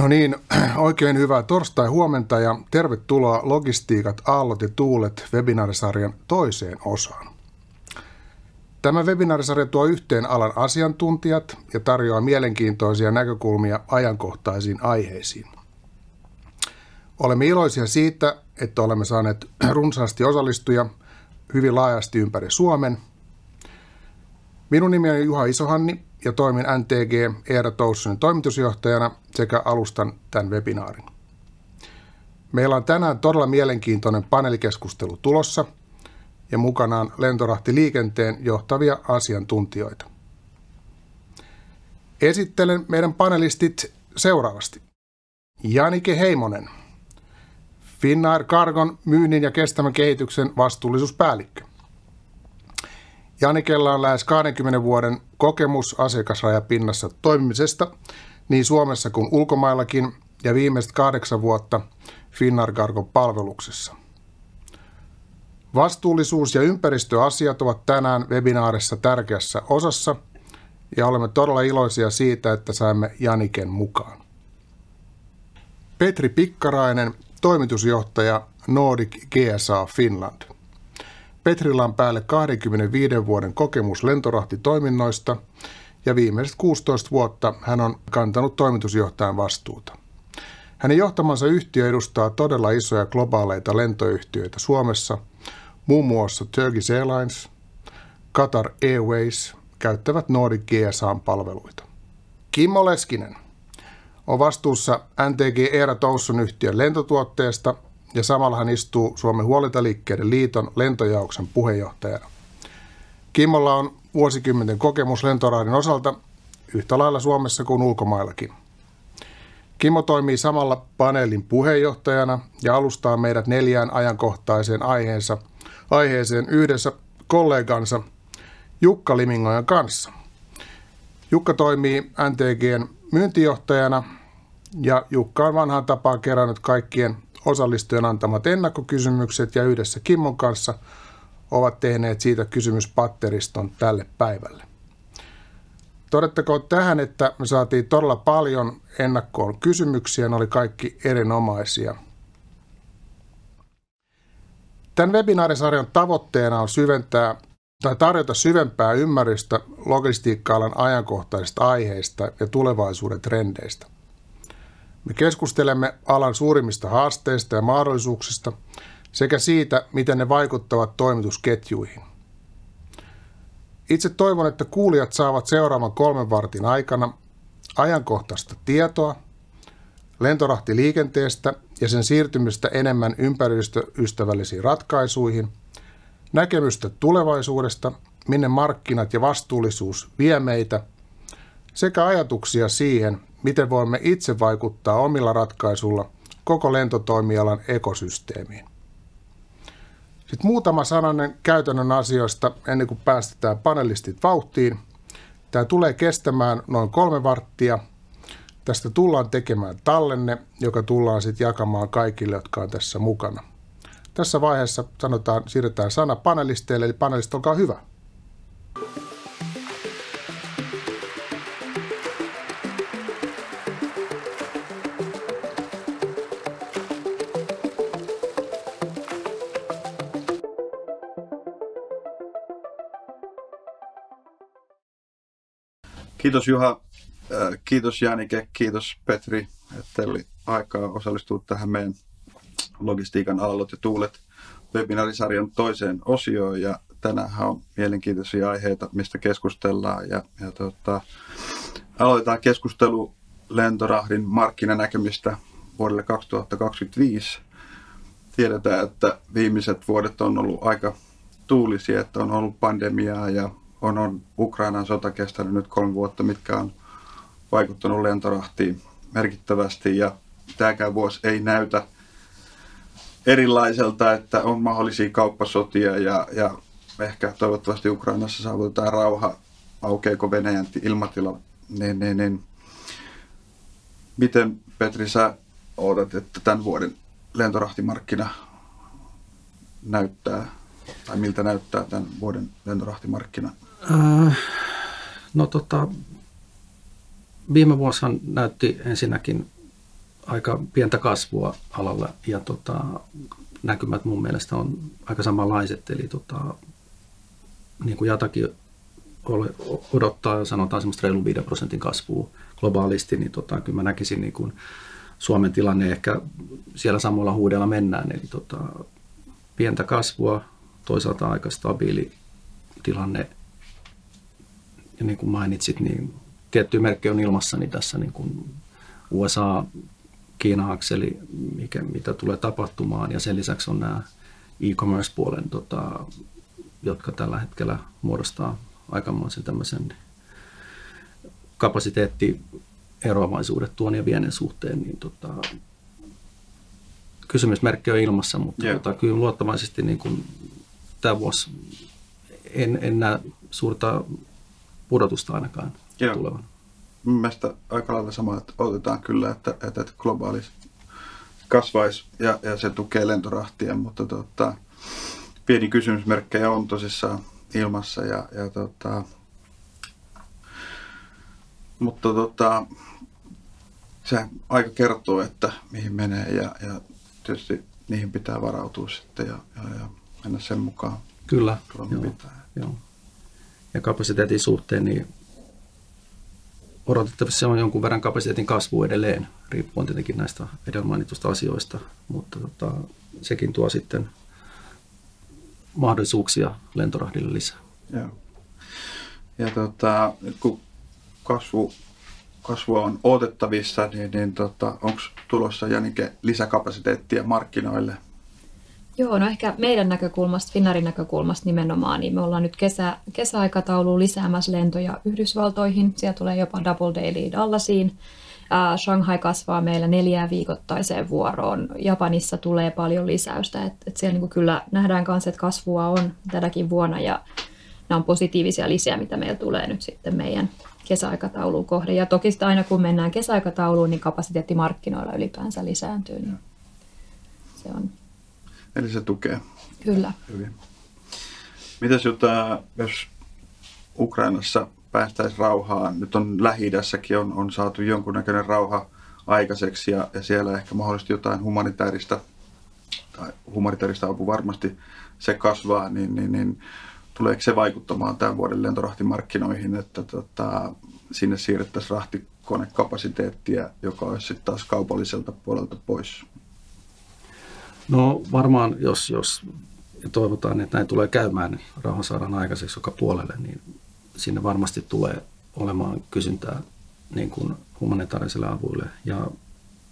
No niin, oikein hyvää torstai-huomenta ja tervetuloa Logistiikat, aallot ja tuulet webinaarisarjan toiseen osaan. Tämä webinaarisarja tuo yhteen alan asiantuntijat ja tarjoaa mielenkiintoisia näkökulmia ajankohtaisiin aiheisiin. Olemme iloisia siitä, että olemme saaneet runsaasti osallistujia hyvin laajasti ympäri Suomen. Minun nimeni on Juha Isohanni ja toimin NTG Eera Toussonin toimitusjohtajana sekä alustan tämän webinaarin. Meillä on tänään todella mielenkiintoinen paneelikeskustelu tulossa ja mukanaan lentorahtiliikenteen johtavia asiantuntijoita. Esittelen meidän panelistit seuraavasti. Janike Heimonen, Finnair Cargon myynnin ja kestävän kehityksen vastuullisuuspäällikkö. Janikella on lähes 20 vuoden kokemus asiakasrajapinnassa toimimisesta niin Suomessa kuin ulkomaillakin ja viimeiset 8 vuotta Finnair Cargon palveluksessa. Vastuullisuus- ja ympäristöasiat ovat tänään webinaarissa tärkeässä osassa ja olemme todella iloisia siitä, että saimme Janiken mukaan. Petri Pikkarainen, toimitusjohtaja Nordic GSA Finland. Petrillä on päälle 25 vuoden kokemus lentorahtitoiminnoista ja viimeiset 16 vuotta hän on kantanut toimitusjohtajan vastuuta. Hänen johtamansa yhtiö edustaa todella isoja globaaleita lentoyhtiöitä Suomessa, muun muassa Turkish Airlines, Qatar Airways käyttävät Nordic GSA:n palveluita. Kimmo Leskinen on vastuussa NTG Eera Tousson yhtiön lentotuotteesta ja samalla hän istuu Suomen huolintaliikkeiden liiton lentojaoksen puheenjohtajana. Kimmolla on vuosikymmenten kokemus lentorahdin osalta yhtä lailla Suomessa kuin ulkomaillakin. Kimmo toimii samalla paneelin puheenjohtajana ja alustaa meidät 4 ajankohtaiseen aiheeseen yhdessä kollegansa Jukka Limingojan kanssa. Jukka toimii NTG:n myyntijohtajana ja Jukka on vanhaan tapaan kerännyt kaikkien osallistujien antamat ennakkokysymykset ja yhdessä Kimmon kanssa ovat tehneet siitä kysymyspatteriston tälle päivälle. Todettakoon tähän, että me saatiin todella paljon ennakkoon kysymyksiä, ne oli kaikki erinomaisia. Tämän webinaarisarjan tavoitteena on tarjota syvempää ymmärrystä logistiikka-alan ajankohtaisista aiheista ja tulevaisuuden trendeistä. Me keskustelemme alan suurimmista haasteista ja mahdollisuuksista sekä siitä, miten ne vaikuttavat toimitusketjuihin. Itse toivon, että kuulijat saavat seuraavan 3 vartin aikana ajankohtaista tietoa lentorahtiliikenteestä ja sen siirtymistä enemmän ympäristöystävällisiin ratkaisuihin, näkemystä tulevaisuudesta, minne markkinat ja vastuullisuus vie meitä, sekä ajatuksia siihen, miten voimme itse vaikuttaa omilla ratkaisuilla koko lentotoimialan ekosysteemiin. Sitten muutama sananen käytännön asioista ennen kuin päästetään panelistit vauhtiin. Tämä tulee kestämään noin 3 varttia. Tästä tullaan tekemään tallenne, joka tullaan sitten jakamaan kaikille, jotka on tässä mukana. Tässä vaiheessa siirretään sana panelisteille, eli panelistit, olkaa hyvä. Kiitos Juha, kiitos Janike, kiitos Petri, että teillä oli aikaa osallistua tähän meidän Logistiikan aallot ja tuulet webinaarisarjan toiseen osioon. Ja tänään on mielenkiintoisia aiheita, mistä keskustellaan. Aloitetaan keskustelu lentorahdin markkinanäkymistä vuodelle 2025. Tiedetään, että viimeiset vuodet on ollut aika tuulisia, että on ollut pandemiaa ja on Ukrainan sota kestänyt nyt 3 vuotta, mitkä on vaikuttanut lentorahtiin merkittävästi. Ja tämäkään vuosi ei näytä erilaiselta, että on mahdollisia kauppasotia ja ehkä toivottavasti Ukrainassa saavutetaan rauha. Aukeako Venäjän ilmatila? Miten, Petri, sä odotat, että tämän vuoden lentorahtimarkkina näyttää, tai miltä näyttää tämän vuoden lentorahtimarkkina? Viime vuosihan näytti ensinnäkin aika pientä kasvua alalla ja näkymät mun mielestä on aika samanlaiset. Eli niin kuin Jatakin odottaa, sanotaan semmoista reilun 5% kasvua globaalisti, niin kyllä mä näkisin niin kuin Suomen tilanne ehkä siellä samoilla huudella mennään. Eli pientä kasvua, toisaalta aika stabiili tilanne. Ja niin kuin mainitsit, niin tietty merkki on ilmassa, niin tässä niin kuin USA-Kiina-akseli, mitä tulee tapahtumaan. Ja sen lisäksi on nämä e-commerce-puolen, jotka tällä hetkellä muodostaa aikamoisen tämmöisen kapasiteettieroavaisuudet tuon ja vienen suhteen. Niin kysymysmerkki on ilmassa, mutta kyllä luottavaisesti niin kuin tämä vuosi en näe suurta pudotusta ainakaan tulevan. Mielestäni aika lailla sama, että odotetaan kyllä, että globaali kasvaisi ja se tukee lentorahtia, mutta pieni kysymysmerkkejä on tosissaan ilmassa mutta se aika kertoo, että mihin menee ja tietysti niihin pitää varautua sitten ja mennä sen mukaan. Kyllä, joo. Ja kapasiteetin suhteen niin odotettavasti se on jonkun verran kapasiteetin kasvu edelleen, riippuen tietenkin näistä edellä mainitusta asioista, mutta sekin tuo sitten mahdollisuuksia lentorahdille lisää. Joo. Ja kun kasvua on odotettavissa, niin onko tulossa Janike lisäkapasiteettia markkinoille? Joo, no ehkä meidän näkökulmasta, Finnairin näkökulmasta nimenomaan, niin me ollaan nyt kesäaikatauluun lisäämässä lentoja Yhdysvaltoihin. Siellä tulee jopa double daily Dallasiin. Shanghai kasvaa meillä 4 viikoittaiseen vuoroon. Japanissa tulee paljon lisäystä. Et siellä niin kyllä nähdään kanssa, että kasvua on tänäkin vuonna ja nämä on positiivisia lisiä, mitä meillä tulee nyt sitten meidän kesäaikatauluun kohde. Ja toki sitä aina kun mennään kesäaikatauluun, niin kapasiteetti markkinoilla ylipäänsä lisääntyy. Niin se on. Eli se tukee. Kyllä. Hyvin. Mitäs jos Ukrainassa päästäisiin rauhaan? Nyt on Lähi-idässäkin on saatu jonkunnäköinen rauha aikaiseksi ja siellä ehkä mahdollisesti jotain humanitaarista apua varmasti se kasvaa, niin tuleeko se vaikuttamaan tämän vuoden lentorahtimarkkinoihin, että sinne siirrettäisiin rahtikonekapasiteettia, joka olisi sitten taas kaupalliselta puolelta pois? No varmaan, jos toivotaan, että näin tulee käymään, niin rauha saadaan aikaiseksi joka puolelle, niin sinne varmasti tulee olemaan kysyntää niin kuin humanitaariselle avuille ja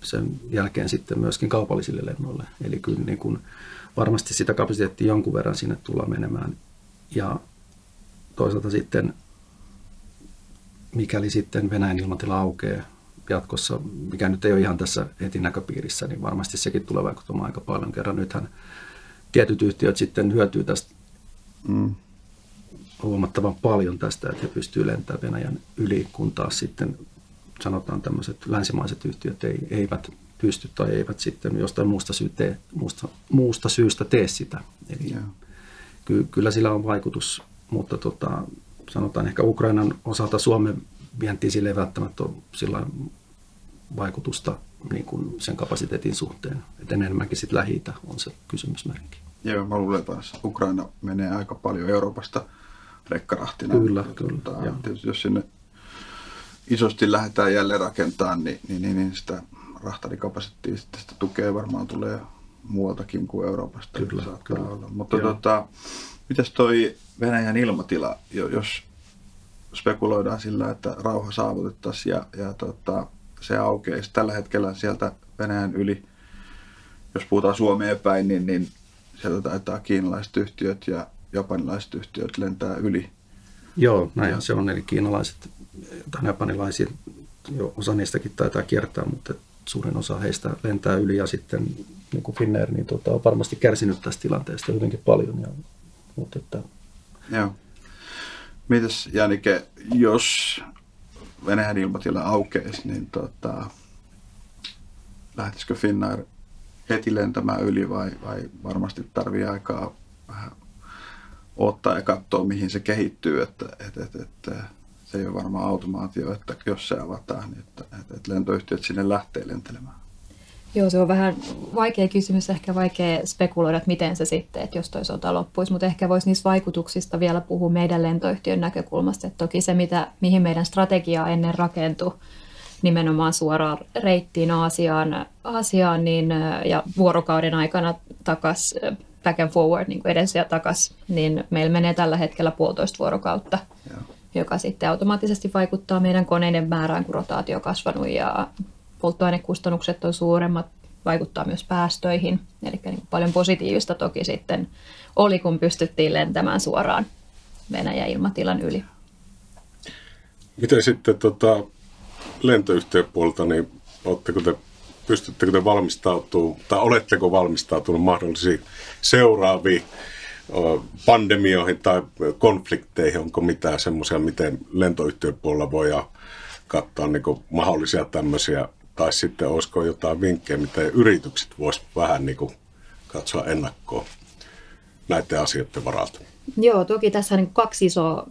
sen jälkeen sitten myöskin kaupallisille lennoille. Eli kyllä niin kuin varmasti sitä kapasiteettia jonkun verran sinne tullaan menemään. Ja toisaalta sitten, mikäli sitten Venäjän ilmatila aukeaa jatkossa, mikä nyt ei ole ihan tässä heti näköpiirissä, niin varmasti sekin tulee vaikuttamaan aika paljon. Kerran nythän tietyt yhtiöt sitten hyötyy tästä huomattavan paljon tästä, että he pystyvät lentämään Venäjän yli, kun taas sitten sanotaan tämmöiset länsimaiset yhtiöt eivät pysty tai eivät sitten jostain muusta syystä tee sitä. Eli kyllä sillä on vaikutus, mutta sanotaan ehkä Ukrainan osalta Suomen vientiin sille ei välttämättä ole sillä vaikutusta niin kuin sen kapasiteetin suhteen. Että enemmänkin sitten Lähi-itä on se kysymysmerkki. Joo, mä luulen, että Ukraina menee aika paljon Euroopasta rekkarahtina. Kyllä. Tietysti jos sinne isosti lähdetään jälleen rakentamaan, niin sitä rahtarikapasiteettia sitten sitä tukea varmaan tulee muualtakin kuin Euroopasta. Kyllä. Olla. Mutta mitäs toi Venäjän ilmatila, jos spekuloidaan sillä, että rauha saavutettaisiin ja se aukeaisi tällä hetkellä sieltä Venäjän yli, jos puhutaan Suomeen päin, niin sieltä taitaa kiinalaiset yhtiöt ja japanilaiset yhtiöt lentää yli. Joo, näinhän se on. Eli kiinalaiset tai japanilaiset, osa niistäkin taitaa kiertää, mutta suurin osa heistä lentää yli ja sitten niin kuin Finnair niin on varmasti kärsinyt tästä tilanteesta hyvinkin paljon. Joo. Mitäs Janike, jos Venäjän ilmatila aukeisi, niin lähtisikö Finnair heti lentämään yli vai varmasti tarvii aikaa vähän ottaa ja katsoa, mihin se kehittyy, että se ei ole varmaan automaatio, että jos se avataan, niin että lentoyhtiöt sinne lähtee lentelemään. Joo, se on vähän vaikea kysymys, ehkä vaikea spekuloida, että miten se sitten, että jos toi sota loppuisi, mutta ehkä voisi niistä vaikutuksista vielä puhua meidän lentoyhtiön näkökulmasta, että toki se, mihin meidän strategia ennen rakentui, nimenomaan suoraan reittiin Aasiaan niin, ja vuorokauden aikana takas back and forward, niin kuin edes ja takas, niin meillä menee tällä hetkellä 1,5 vuorokautta, joka sitten automaattisesti vaikuttaa meidän koneiden määrään, kun rotaatio on kasvanut ja polttoainekustannukset on suuremmat, vaikuttaa myös päästöihin, eli niin paljon positiivista toki sitten oli, kun pystyttiin lentämään suoraan Venäjän ilmatilan yli. Miten sitten lentoyhtiön puolelta, niin pystyttekö te valmistautumaan, tai oletteko valmistautunut mahdollisiin seuraaviin pandemioihin tai konflikteihin? Onko mitään semmoisia, miten lentoyhtiön puolella voidaan katsoa niin kuin mahdollisia tämmöisiä, tai sitten olisiko jotain vinkkejä, miten yritykset voisivat vähän niin kuin katsoa ennakkoon näiden asioiden varalta? Joo, toki tässä on niin 2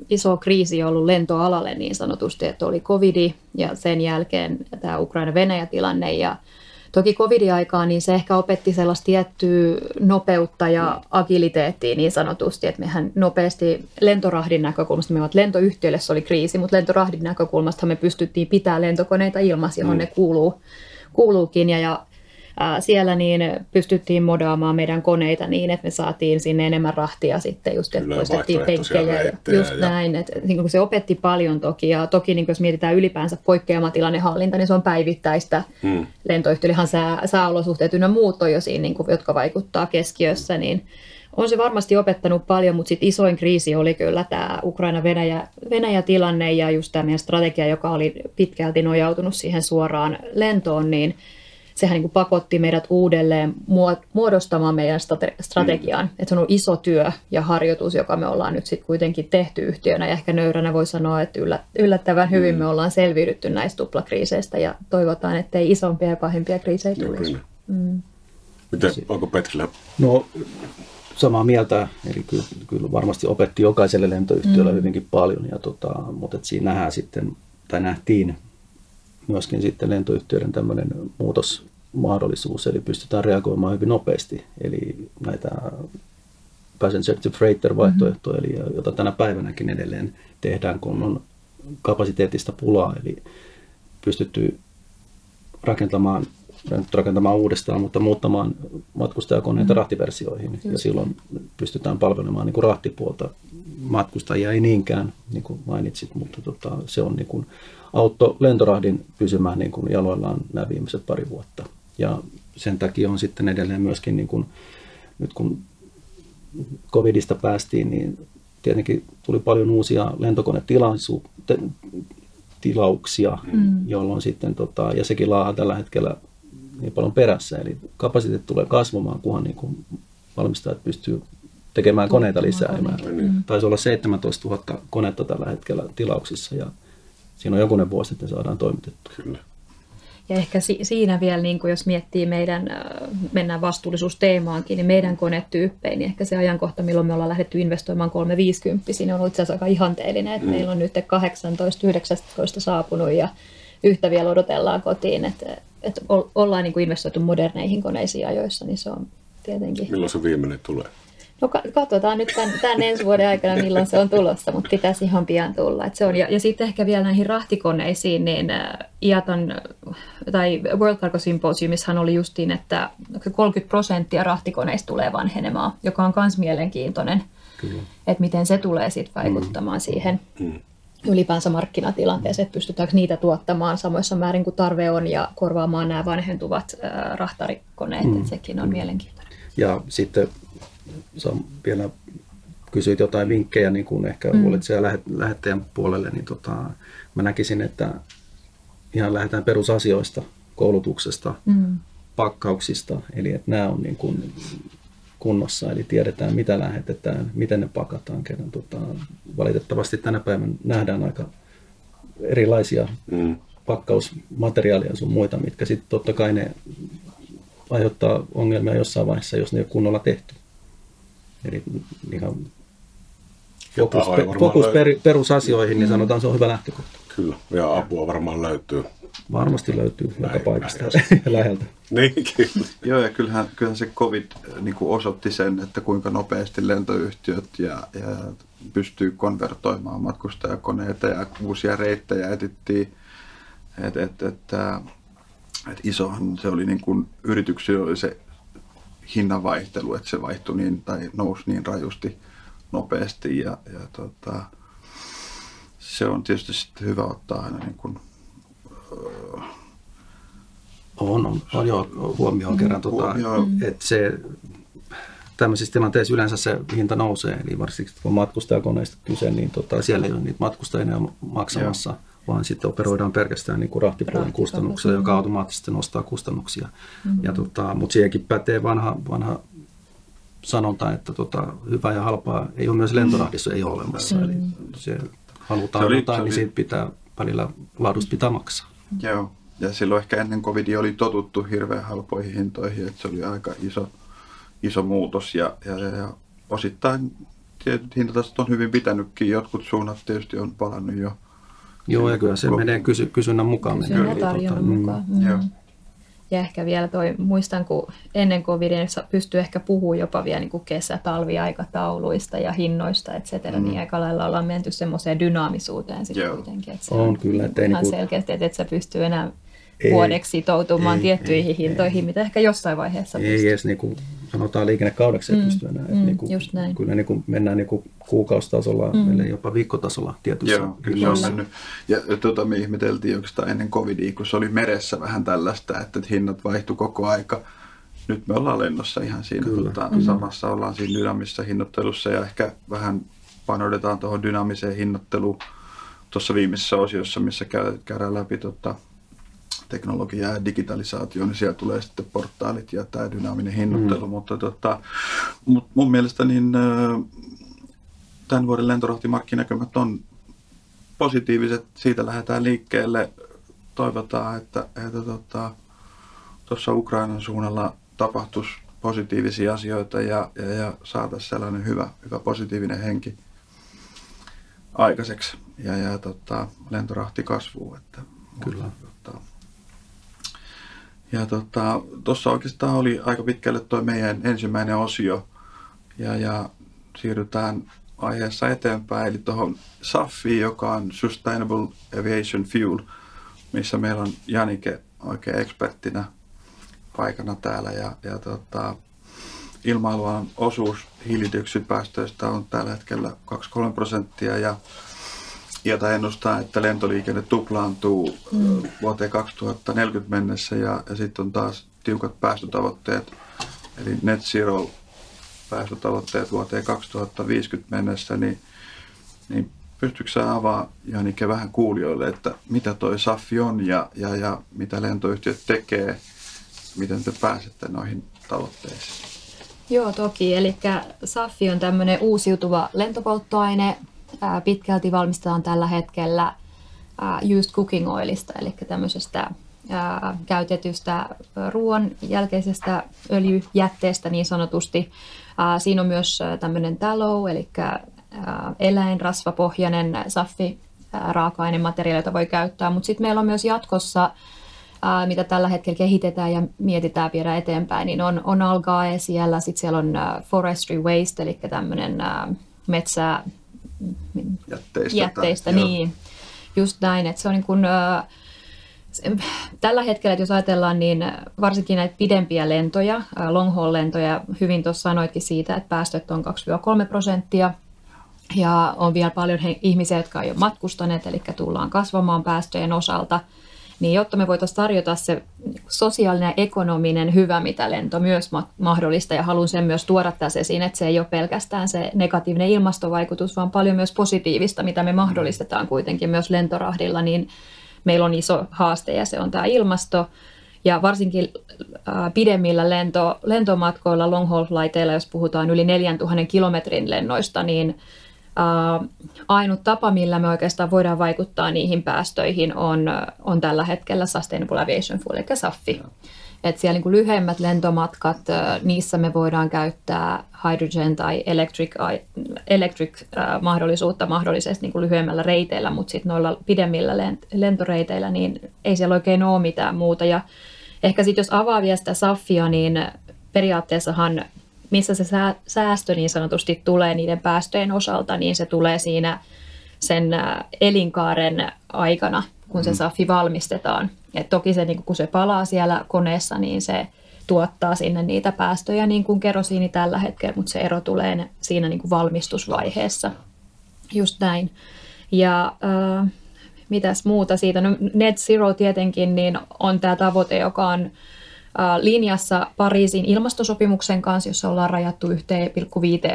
isoa kriisiä ollut lentoalalle niin sanotusti, että oli covid ja sen jälkeen tämä Ukraina-Venäjä-tilanne. Ja toki covid-aikaa niin se ehkä opetti sellaista tiettyä nopeutta ja agiliteettia niin sanotusti, että mehän nopeasti lentorahdin näkökulmasta, lentoyhtiöille se oli kriisi, mutta lentorahdin näkökulmasta me pystyttiin pitämään lentokoneita ilmassa, johon ne kuuluukin ja siellä niin pystyttiin modaamaan meidän koneita niin, että me saatiin sinne enemmän rahtia sitten just, että poistettiin penkkejä. Just näin, että niin se opetti paljon toki ja toki niin jos mietitään ylipäänsä poikkeamatilannehallinta, niin se on päivittäistä. Lentoyhtiöillähän sääolosuhteet ynnä muut on jo siinä, niin kuin, jotka vaikuttaa keskiössä, niin on se varmasti opettanut paljon, mutta sitten isoin kriisi oli kyllä tämä Ukraina-Venäjä-tilanne ja just tämä meidän strategia, joka oli pitkälti nojautunut siihen suoraan lentoon, niin sehän niin kuin pakotti meidät uudelleen muodostamaan meidän strategiaan. Että se on ollut iso työ ja harjoitus, joka me ollaan nyt sitten kuitenkin tehty yhtiönä. Ja ehkä nöyränä voi sanoa, että yllättävän hyvin me ollaan selviydytty näistä tuplakriiseistä ja toivotaan, että ei isompia ja pahimpia kriisejä tulisi. Miten, onko Petrillä? No samaa mieltä, eli kyllä varmasti opetti jokaiselle lentoyhtiölle hyvinkin paljon, mutta siinä nähdään sitten, tai nähtiin myöskin sitten lentoyhtiöiden tämmöinen muutosmahdollisuus, eli pystytään reagoimaan hyvin nopeasti. Eli näitä passenger to freighter vaihtoehtoja, eli jota tänä päivänäkin edelleen tehdään, kun on kapasiteetista pulaa, eli pystytty rakentamaan uudestaan, mutta muuttamaan matkustajakoneita rahtiversioihin. Ja silloin pystytään palvelemaan niin kuin rahtipuolta. Matkustajia ei niinkään, niin kuin mainitsit, mutta se on niin kuin auttoi lentorahdin pysymään niin kuin jaloillaan nämä viimeiset 2 vuotta. Ja sen takia on sitten edelleen myöskin, niin kuin, nyt kun covidista päästiin, niin tietenkin tuli paljon uusia lentokonetilauksia, jolloin sitten, ja sekin laahaa tällä hetkellä niin paljon perässä. Eli kapasiteetti tulee kasvamaan, kunhan niin kuin valmistajat pystyy tekemään koneita lisää. Taisi olla 17 000 konetta tällä hetkellä tilauksissa ja siinä on jokunen vuosi, että saadaan toimitettua. Kyllä. Ja ehkä siinä vielä, niin kuin jos miettii mennään vastuullisuusteemaankin, niin meidän konetyyppejä, niin ehkä se ajankohta, milloin me ollaan lähdetty investoimaan 350, siinä on ollut itse asiassa aika ihanteellinen, että meillä on nyt 18-19 saapunut ja yhtä vielä odotellaan kotiin, että ollaan niin kuin investoitu moderneihin koneisiin ajoissa, niin se on tietenkin. Milloin se viimeinen tulee? No katsotaan nyt tämän ensi vuoden aikana, milloin se on tulossa, mutta pitäisi ihan pian tulla. Että se on. Ja sitten ehkä vielä näihin rahtikoneisiin, niin IATAn tai World Cargo Symposiumissahan oli justiin, että 30% rahtikoneista tulee vanhenemaan, joka on myös mielenkiintoinen, että miten se tulee sitten vaikuttamaan siihen ylipäänsä markkinatilanteeseen, että pystytäänkö niitä tuottamaan samoissa määrin kuin tarve on ja korvaamaan nämä vanhentuvat rahtarikoneet, että sekin on mielenkiintoinen. Ja sitten vielä kysyit jotain vinkkejä, niin kuin ehkä olet siellä lähettäjän puolelle, niin mä näkisin, että ihan lähdetään perusasioista, koulutuksesta, pakkauksista, eli että nämä on niin kuin kunnossa, eli tiedetään mitä lähetetään, miten ne pakataan, kerran valitettavasti tänä päivänä nähdään aika erilaisia pakkausmateriaaleja sun muita, mitkä sitten totta kai ne aiheuttaa ongelmia jossain vaiheessa, jos ne ei ole kunnolla tehty. Eli ihan fokus perusasioihin, niin sanotaan, se on hyvä lähtökohta. Kyllä, ja apua varmaan löytyy varmasti löytyy joka paikasta läheltä. Niinkin. Joo, ja kyllähän se COVID niin kuin osoitti sen, että kuinka nopeasti lentoyhtiöt ja pystyy konvertoimaan matkustajakoneita ja uusia reittejä etittiin. Että isohan se oli niin kuin yrityksillä oli se hinnanvaihtelu, että se vaihtui niin tai nousi niin rajusti nopeasti ja se on tietysti sitten hyvä ottaa aina niin kuin, on paljon huomioon kerran, että se tämmöisissä tilanteissa yleensä se hinta nousee, eli varsinkin kun matkustajakoneista kyse, niin siellä ei ole niitä matkustajia maksamassa, vaan sitten operoidaan pelkästään niin kuin rahtipuolen kustannuksella, joka automaattisesti nostaa kustannuksia. Mutta siihenkin pätee vanha sanonta, että hyvää ja halpaa ei ole myös lentorahdissa ei ole olemassa. Eli se halutaan jotain, niin siitä pitää välillä laadusta pitää maksaa. Joo, ja silloin ehkä ennen covidia oli totuttu hirveän halpoihin hintoihin, että se oli aika iso muutos ja osittain tietyt hintatasot on hyvin pitänytkin, jotkut suunnat tietysti on palannut jo. Joo, ja kyllä se menee kysynnän mukaan. Kysynnän tarjonnan mukaan. Ja ehkä vielä muistan, kun ennen covidia pystyy ehkä puhumaan jopa vielä niin kuin kesä-talviaikatauluista ja hinnoista, et cetera, niin aika lailla ollaan menty semmoiseen dynaamisuuteen sitten kuitenkin. Että se on kyllä. Että ihan selkeästi, että et sä pystyy enää vuodeksi sitoutumaan tiettyihin hintoihin, mitä ehkä jossain vaiheessa pystyy. Ei edes niin kuin sanotaan liikennekaudeksi ei pysty enää. Just näin. Kyllä niin kuin mennään niin kuin kuukaustasolla, ellei jopa viikkotasolla tietyissä. Joo, kyllä se on mennyt. Ja me ihmeteltiin oikeastaan ennen covidia, kun se oli meressä vähän tällaista, että hinnat vaihtui koko aika. Nyt me ollaan lennossa ihan siinä samassa, ollaan siinä dynaamisessa hinnoittelussa ja ehkä vähän panodetaan tuohon dynaamiseen hinnoitteluun tuossa viimeisessä osiossa, missä käydään läpi teknologiaa ja digitalisaatio, niin siellä tulee sitten portaalit ja tämä dynaaminen hinnoittelu, mutta mun mielestä niin tämän vuoden lentorahtimarkkinäkymät on positiiviset, siitä lähdetään liikkeelle. Toivotaan, että tuossa Ukrainan suunnalla tapahtuisi positiivisia asioita ja saataisiin sellainen hyvä positiivinen henki aikaiseksi ja lentorahti kasvuu. Että, kyllä. Ja tuossa oikeastaan oli aika pitkälle tuo meidän ensimmäinen osio ja siirrytään aiheessa eteenpäin, eli tuohon SAFiin, joka on Sustainable Aviation Fuel, missä meillä on Janike oikein eksperttinä paikana täällä ja ilmailualan osuus hiilidioksidipäästöistä on tällä hetkellä 2-3% ja IATA ennustaa, että lentoliikenne tuplaantuu vuoteen 2040 mennessä ja sitten on taas tiukat päästötavoitteet, eli net zero päästötavoitteet vuoteen 2050 mennessä, niin pystytkö sä avaamaan Janike vähän kuulijoille, että mitä toi SAFi on ja mitä lentoyhtiöt tekee, miten te pääsette noihin tavoitteisiin? Joo, toki. Eli SAFi on tämmöinen uusiutuva lentopolttoaine. Pitkälti valmistetaan tällä hetkellä used cooking oilista, eli tämmöisestä käytetystä ruoan jälkeisestä öljyjätteestä niin sanotusti. Siinä on myös tämmöinen tallow, eli eläinrasvapohjainen SAFi raaka-ainemateriaali, jota voi käyttää, mutta sitten meillä on myös jatkossa, mitä tällä hetkellä kehitetään ja mietitään viedä eteenpäin, niin on algae siellä, sitten siellä on forestry waste, eli tämmöinen jätteistä niin, just näin, että se on niin kuin, tällä hetkellä, että jos ajatellaan, niin varsinkin näitä pidempiä lentoja, long haul lentoja, hyvin tuossa sanoitkin siitä, että päästöt on 2-3%, ja on vielä paljon ihmisiä, jotka ei ole matkustaneet, eli tullaan kasvamaan päästöjen osalta, niin jotta me voitaisiin tarjota se sosiaalinen ja ekonominen hyvä, mitä lento myös mahdollista, ja haluan sen myös tuoda tässä esiin, että se ei ole pelkästään se negatiivinen ilmastovaikutus, vaan paljon myös positiivista, mitä me mahdollistetaan kuitenkin myös lentorahdilla, niin meillä on iso haaste ja se on tämä ilmasto. Ja varsinkin pidemmillä lentomatkoilla, long haul flighteilla, jos puhutaan yli 4000 kilometrin lennoista, niin ainut tapa, millä me oikeastaan voidaan vaikuttaa niihin päästöihin, on tällä hetkellä Sustainable Aviation Fuel, eli SAFi. Että siellä niin kuin lyhyemmät lentomatkat, niissä me voidaan käyttää hydrogen tai electric mahdollisuutta mahdollisesti niin kuin lyhyemmällä reiteillä, mutta sitten noilla pidemmillä lentoreiteillä niin ei siellä oikein ole mitään muuta. Ja ehkä sitten jos avaa vielä sitä SAFia, niin periaatteessahan missä se säästö niin sanotusti tulee niiden päästöjen osalta, niin se tulee siinä sen elinkaaren aikana, kun se SAFi valmistetaan. Et toki se, niin kun se palaa siellä koneessa, niin se tuottaa sinne niitä päästöjä niin kuin kerosiini tällä hetkellä, mutta se ero tulee siinä niin kuin valmistusvaiheessa. Just näin. Ja mitäs muuta siitä? No, Net Zero tietenkin niin on tämä tavoite, joka on linjassa Pariisin ilmastosopimuksen kanssa, jossa ollaan rajattu 1,5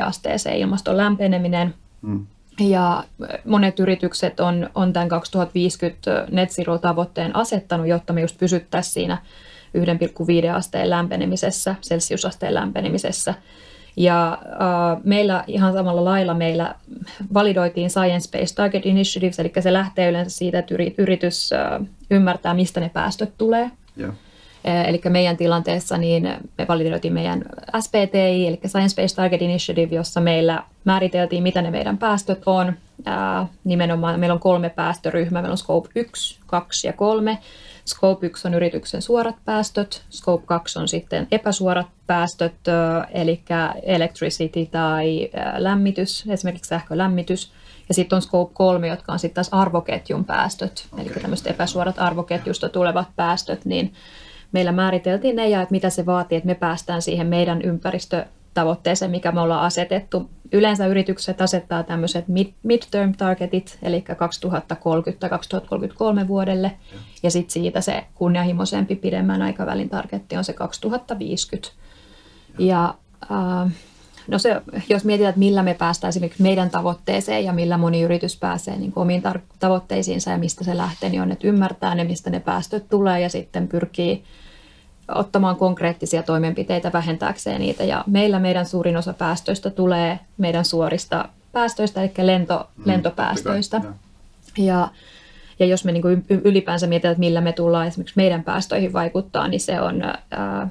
asteeseen ilmaston lämpeneminen. Ja monet yritykset on tämän 2050 Net Zero-tavoitteen asettanut, jotta me just pysyttäisiin siinä 1,5 asteen lämpenemisessä, celsiusasteen lämpenemisessä. Ja meillä ihan samalla lailla meillä validoitiin Science Based Target Initiatives, eli se lähtee yleensä siitä, että yritys ymmärtää, mistä ne päästöt tulee. Yeah. Eli meidän tilanteessa niin me validoitiin meidän SBTI, eli Science Based Target Initiative, jossa meillä määriteltiin, mitä ne meidän päästöt on. Nimenomaan meillä on 3 päästöryhmää, meillä on Scope 1, 2 ja 3. Scope 1 on yrityksen suorat päästöt, Scope 2 on sitten epäsuorat päästöt, eli electricity tai lämmitys, esimerkiksi sähkölämmitys. Ja sitten on Scope 3, jotka on sitten taas arvoketjun päästöt, eli tämmöiset epäsuorat arvoketjusta tulevat päästöt, niin meillä määriteltiin ne ja että mitä se vaatii, että me päästään siihen meidän ympäristötavoitteeseen, mikä me ollaan asetettu. Yleensä yritykset asettaa tämmöiset midterm targetit, eli 2030 2033 vuodelle, ja sitten siitä se kunnianhimoisempi pidemmän aikavälin targetti on se 2050. Ja no se, jos mietitään, että millä me päästään esimerkiksi meidän tavoitteeseen ja millä moni yritys pääsee niin omiin tavoitteisiinsa ja mistä se lähtee, niin on, että ymmärtää ne, mistä ne päästöt tulee ja sitten pyrkii ottamaan konkreettisia toimenpiteitä vähentääkseen niitä. Ja meidän suurin osa päästöistä tulee meidän suorista päästöistä, eli lentopäästöistä. Ja jos me niin kuin ylipäänsä mietitään, että millä me tullaan esimerkiksi meidän päästöihin vaikuttaa, niin se on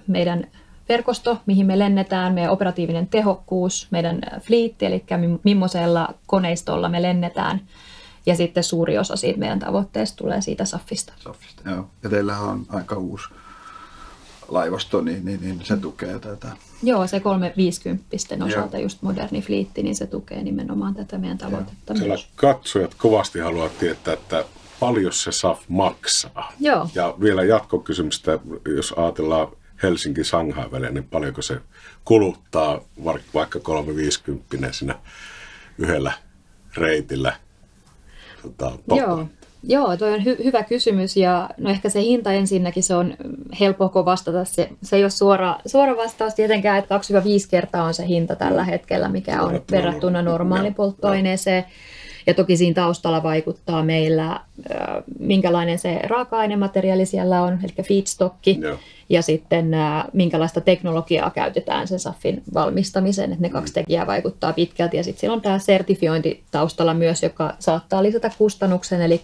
meidän verkosto, mihin me lennetään, meidän operatiivinen tehokkuus, meidän fleetti, eli millaisella koneistolla me lennetään. Ja sitten suuri osa siitä meidän tavoitteesta tulee siitä SAFista. Joo. Ja teillähän on aika uusi laivasto, niin se tukee tätä. Joo, se 350 osalta just moderni fliitti, niin se tukee nimenomaan tätä meidän tavoitetta. Siellä katsojat kovasti haluaa tietää, että paljon se SAF maksaa. Joo. Ja vielä jatkokysymystä, jos ajatellaan Helsinki-Shanghai väliä, niin paljonko se kuluttaa vaikka 350 siinä yhdellä reitillä Joo, toi on hyvä kysymys ja no ehkä se hinta ensinnäkin se on helppo vastata. Se ei ole suora vastaus tietenkään, että 2-5 kertaa on se hinta tällä hetkellä, mikä on verrattuna normaaliin polttoaineeseen. Ja toki siinä taustalla vaikuttaa meillä, minkälainen se raaka-ainemateriaali siellä on, eli feedstocki, ja sitten minkälaista teknologiaa käytetään sen SAFin valmistamiseen, että ne 2 tekijää vaikuttaa pitkälti. Ja sitten siellä on tämä sertifiointi taustalla myös, joka saattaa lisätä kustannuksen, eli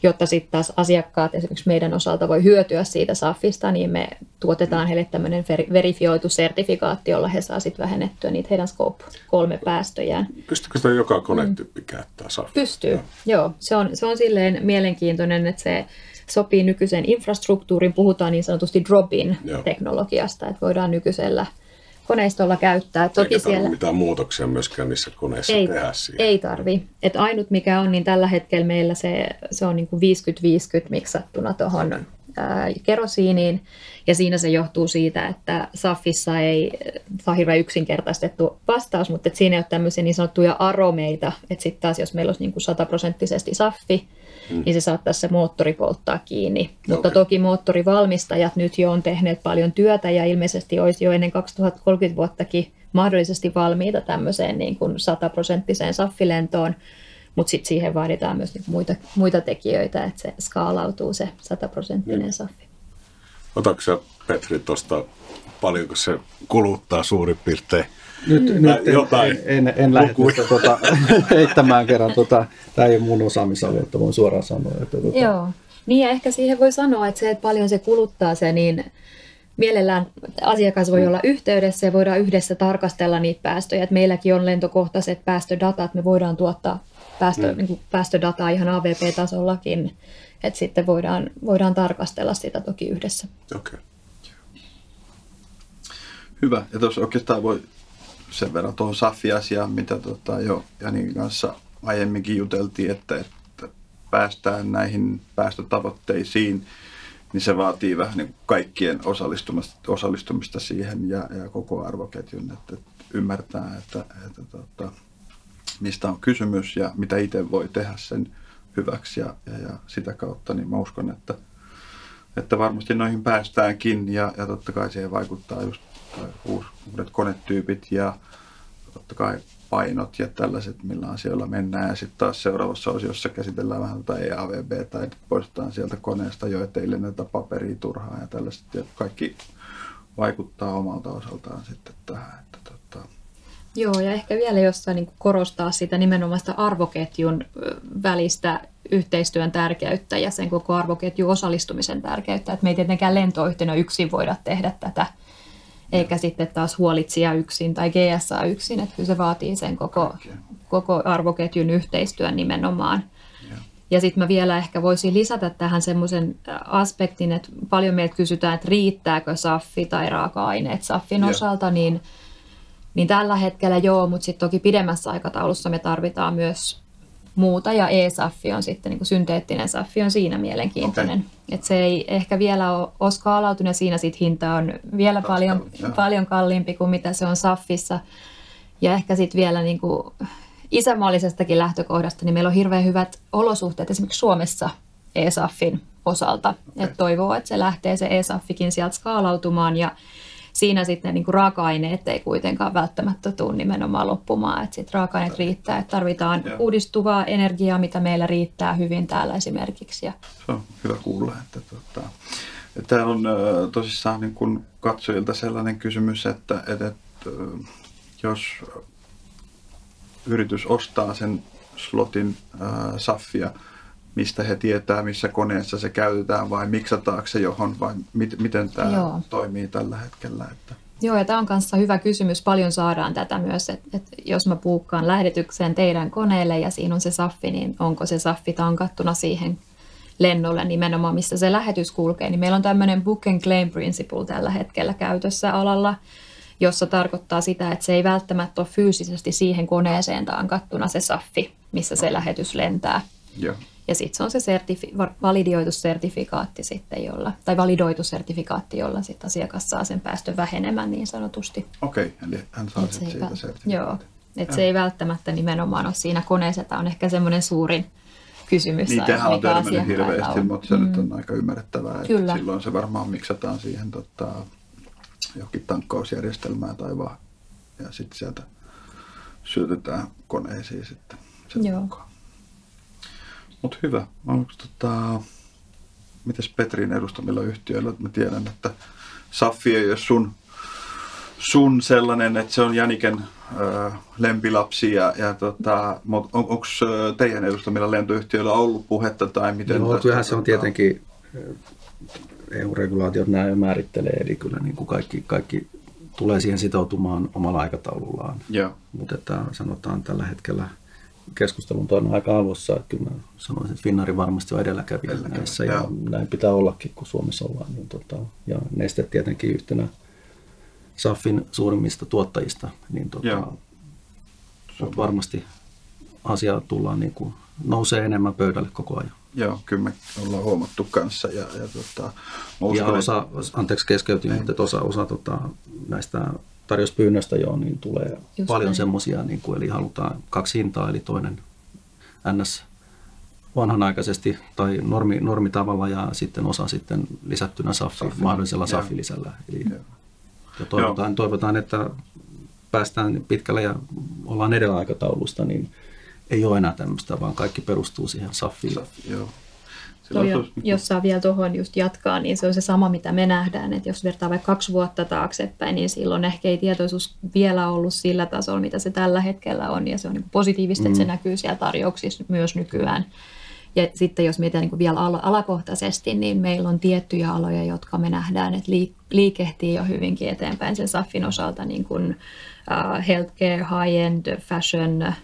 jotta sitten taas asiakkaat esimerkiksi meidän osalta voi hyötyä siitä SAFista, niin me tuotetaan heille tämmöinen verifioitu sertifikaatti, jolla he saa sitten vähennettyä niitä heidän Scope 3 päästöjään. Pystyykö sitä joka konetyyppi käyttää SAFia? Pystyy, joo. Se on silleen mielenkiintoinen, että se sopii nykyiseen infrastruktuuriin. Puhutaan niin sanotusti drop-in teknologiasta, että voidaan nykyisellä koneistolla käyttää. Eikä tarvitse mitään muutoksia myöskään niissä koneissa tehdä siihen. Ei tarvi. Et ainut mikä on, niin tällä hetkellä meillä se on niin kuin 50-50 miksattuna tuohon kerosiiniin. Ja siinä se johtuu siitä, että SAFissa ei saa hirveän yksinkertaistettu vastaus, mutta siinä ei ole tämmöisiä niin sanottuja aromeita. Että sitten taas jos meillä olisi niin kuin 100% SAFi, niin se saattaisi se moottori polttaa kiinni. Mutta toki moottorivalmistajat nyt jo on tehneet paljon työtä ja ilmeisesti olisi jo ennen 2030 vuottakin mahdollisesti valmiita tämmöiseen niin kuin 100% SAF-lentoon, mutta sitten siihen vaaditaan myös niin muita tekijöitä, että se skaalautuu se 100% SAF. Otatko sä, Petri, tuosta paljonko se kuluttaa suurin piirtein? Nyt en lähde heittämään kerran. Tämä ei ole mun osaamisalue, että voin suoraan sanoa. Joo, niin ja ehkä siihen voi sanoa, että se, että paljon se kuluttaa se, niin mielellään asiakas voi olla yhteydessä ja voidaan yhdessä tarkastella niitä päästöjä. Et meilläkin on lentokohtaiset päästödatat, me voidaan tuottaa niin päästödataa ihan AVP-tasollakin, että sitten voidaan tarkastella sitä toki yhdessä. Okay. Hyvä, ja tuossa oikeastaan voi sen verran tuohon SAF-asiaan, mitä jo Janin kanssa aiemminkin juteltiin, että päästään näihin päästötavoitteisiin, niin se vaatii vähän niin kaikkien osallistumista siihen ja koko arvoketjun, että ymmärtää, että mistä on kysymys ja mitä itse voi tehdä sen hyväksi ja sitä kautta, niin mä uskon, että varmasti noihin päästäänkin ja totta kai siihen vaikuttaa just uudet konetyypit ja totta kai painot ja tällaiset, millä asioilla mennään. Ja sitten taas seuraavassa osiossa käsitellään vähän EAVB tai poistetaan sieltä koneesta jo, ettei lennetä paperia turhaan ja tällaiset. Ja kaikki vaikuttaa omalta osaltaan sitten tähän. Joo, ja ehkä vielä jossain niin korostaa sitä nimenomaan sitä arvoketjun välistä yhteistyön tärkeyttä ja sen koko arvoketjun osallistumisen tärkeyttä. Että me ei tietenkään lentoyhtiönä yksin voida tehdä tätä, eikä sitten taas huolitsija yksin tai GSA yksin. Että kyllä se vaatii sen koko arvoketjun yhteistyön nimenomaan. Ja sitten mä vielä ehkä voisin lisätä tähän semmoisen aspektin, että paljon meiltä kysytään, että riittääkö SAFi tai raaka-aineet SAFin osalta, niin tällä hetkellä joo, mutta sitten toki pidemmässä aikataulussa me tarvitaan myös muuta, ja e-SAFi on sitten, niin kuin synteettinen SAFi on siinä mielenkiintoinen. Okay. Että se ei ehkä vielä ole skaalautunut, ja siinä sitten hinta on vielä paljon kalliimpi kuin mitä se on SAFissa. Ja ehkä sitten vielä niin kuin isänmaallisestakin lähtökohdasta, niin meillä on hirveän hyvät olosuhteet esimerkiksi Suomessa e-SAFin osalta. Okay. Että toivoo, että se lähtee se e-SAFikin sieltä skaalautumaan, ja siinä sitten niin kuin raaka-aineet ei kuitenkaan välttämättä tule nimenomaan loppumaan, että sitten raaka-aineet riittää, että tarvitaan uudistuvaa energiaa, mitä meillä riittää hyvin täällä esimerkiksi. Se on hyvä kuulla, että täällä on tosissaan niin kuin katsojilta sellainen kysymys, että jos yritys ostaa sen slotin SAFia, mistä he tietää, missä koneessa se käytetään vai miksataanko se johon vai miten tämä toimii tällä hetkellä? Joo, ja tämä on kanssa hyvä kysymys. Paljon saadaan tätä myös, että jos mä buukkaan lähetykseen teidän koneelle ja siinä on se SAFi, niin onko se SAFi tankattuna siihen lennolle nimenomaan, missä se lähetys kulkee. Niin meillä on tämmöinen book and claim principle tällä hetkellä käytössä alalla, jossa tarkoittaa sitä, että se ei välttämättä ole fyysisesti siihen koneeseen tankattuna se SAFi, missä se lähetys lentää. Joo. Ja sitten se on se validoitu sertifikaatti sitten, validoitu sertifikaatti, jolla sitten asiakas saa sen päästön vähenemään niin sanotusti. Okei, eli hän saa sitten siitä sertifikaatin. Joo, että se ei välttämättä nimenomaan ole siinä koneessa. Tämä on ehkä semmoinen suurin kysymys. Niin, tehän on törmännyt hirveästi, mutta se nyt on aika ymmärrettävää. Että silloin se varmaan miksataan siihen johonkin tankkausjärjestelmään ja sitten sieltä syötetään koneisiin sitten sen mukaan. Mutta hyvä. Mites Petrin edustamilla yhtiöillä? Mä tiedän, että SAFi ei ole sun sellainen, että se on Janiken lempilapsi. Mutta onko teidän edustamilla lentoyhtiöillä ollut puhetta tai miten? No, kyllähän se on tietenkin, EU-regulaatiot nämä jo määrittelee, eli kyllä niin kuin kaikki tulee siihen sitoutumaan omalla aikataulullaan. Mutta sanotaan tällä hetkellä keskustelun toinen aika alussa, että kyllä mä sanoisin, että Finnair varmasti on edelläkävijä näissä ja näin pitää ollakin, kun Suomessa ollaan. Niin ja Neste tietenkin yhtenä SAFin suurimmista tuottajista, niin varmasti asia tullaan niin kuin nousee enemmän pöydälle koko ajan. Joo, kyllä me ollaan huomattu kanssa. Ja osa, anteeksi keskeytin, mutta osa näistä tarjouspyynnöstä niin tulee just paljon semmoisia, niin eli halutaan 2 hintaa, eli toinen NS vanhanaikaisesti tai normitavalla ja sitten osa sitten lisättynä mahdollisella SAF-lisällä. Ja toivotaan, että päästään pitkälle ja ollaan edellä aikataulusta, niin ei ole enää tämmöistä, vaan kaikki perustuu siihen SAFiin. Jos saa vielä tuohon just jatkaa, niin se on se sama, mitä me nähdään. Että jos vertaa vaikka 2 vuotta taaksepäin, niin silloin ehkä ei tietoisuus vielä ollut sillä tasolla, mitä se tällä hetkellä on. Ja se on niin positiivista, että se näkyy siellä tarjouksissa myös nykyään. Ja sitten jos mietitään niin kuin vielä alakohtaisesti, niin meillä on tiettyjä aloja, jotka me nähdään, että liikehtii jo hyvinkin eteenpäin sen SAFin osalta, niin kuin healthcare, high-end, fashion,